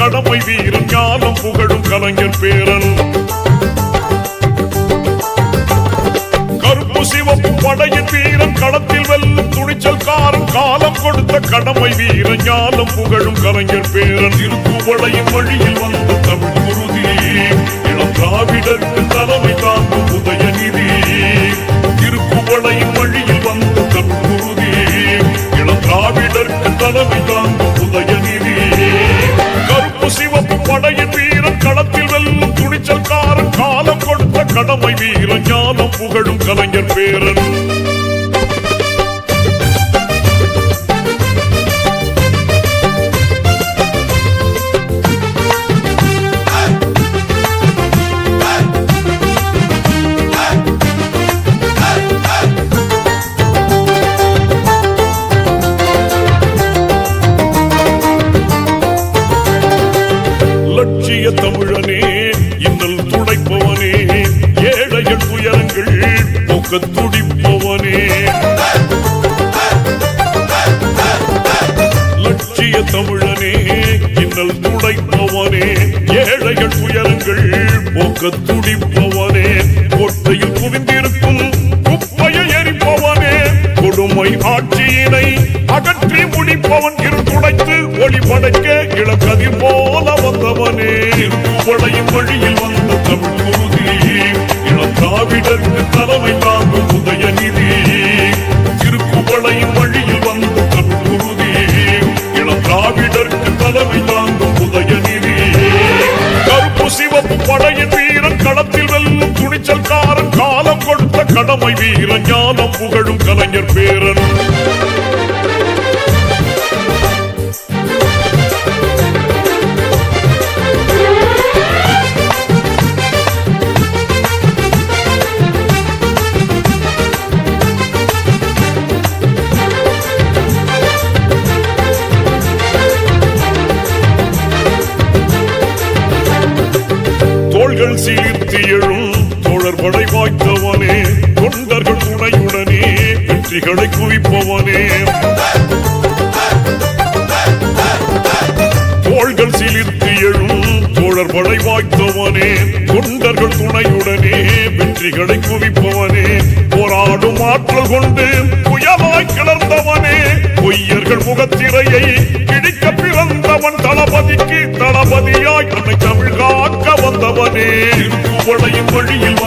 கடமை வீரன் ஞானம் புகழும் கலைஞர் பேரன். கருப்பு சிவப்பு படையின் வீரன் களத்தில் வெல்லும் துணிச்சல்காரன் காலம் கொடுத்த கடமை வீரன் ஞானம் புகழும் கலைஞர் பேரன். திருக்குவளையின் வழியில் வந்த தமிழ் குருதி இளம் திராவிடருக்கு தலைமை தாங்கும் உதயநிதி. திருக்குவளையின் வழியில் வந்த தமிழ் குருதி இளம் திராவிடருக்கு தலைமை தாங்கும் உதயநிதி. கருப்பு சிவப்பு படையின் வீரன் களத்தில் வெல்லும் துணிச்சல்காரன் காலம் கொடுத்த கடமை வீரன் ஞானம் புகழும் கலைஞர் பேரன். லட்சிய தமிழனே இன்னல் துடைப்பவனே ஏழைகள் துயரங்கள் போக்க துடிப்பவனே. லட்சிய தமிழனே இன்னல் துடைப்பவனே ஏழைகள் துயரங்கள் போக்க துடிப்பவனே. கோட்டையில் குவிந்திருக்கும் குப்பையை எரிப்பவனே கொடுமை ஆட்சியினை அகற்றி முடிப்பவன். இருந்துடைத்து ஒளி படைக்க இளக்கதிர் போல வந்தவனே. திருக்குவளையின் வழியில் வந்த தமிழ் குருதி இளம் திராவிடருக்கு தலைமை தாங்கும் உதயநிதி. திருக்குவளையின் வழியில் வந்த தமிழ் குருதி இளம் திராவிடருக்கு தலைமை தாங்கும் உதயநிதி. கருப்பு சிவப்பு படையின் வீரன் களத்தில் வெல்லும் துணிச்சல்காரன் காலம் கொடுத்த கடமை வீரன் ஞானம் புகழும் கலைஞர் பேரன். தோள்கள் சீர்த்தி எழும் தோழர்படை வாய்த்தவனே தொண்டர்கள் துணையுடனே வெற்றிகளை குவிப்பவனே. தோள்கள் சீர்த்தி எழும் தோழர்படை வாய்த்தவனே தொண்டர்கள் துணையுடனே வெற்றிகளை குவிப்பவனே. போராடும் ஆற்றல் கொண்டு புயலாய் கிளர்ந்தவனே பொய்யர்கள் முகத்திரையை கிழிக்க பிறந்தவன். தளபதிக்கு தளபதியாய் அன்னை தமிழ் காக்க வந்தவனே. திருக்குவளையின் வழியில்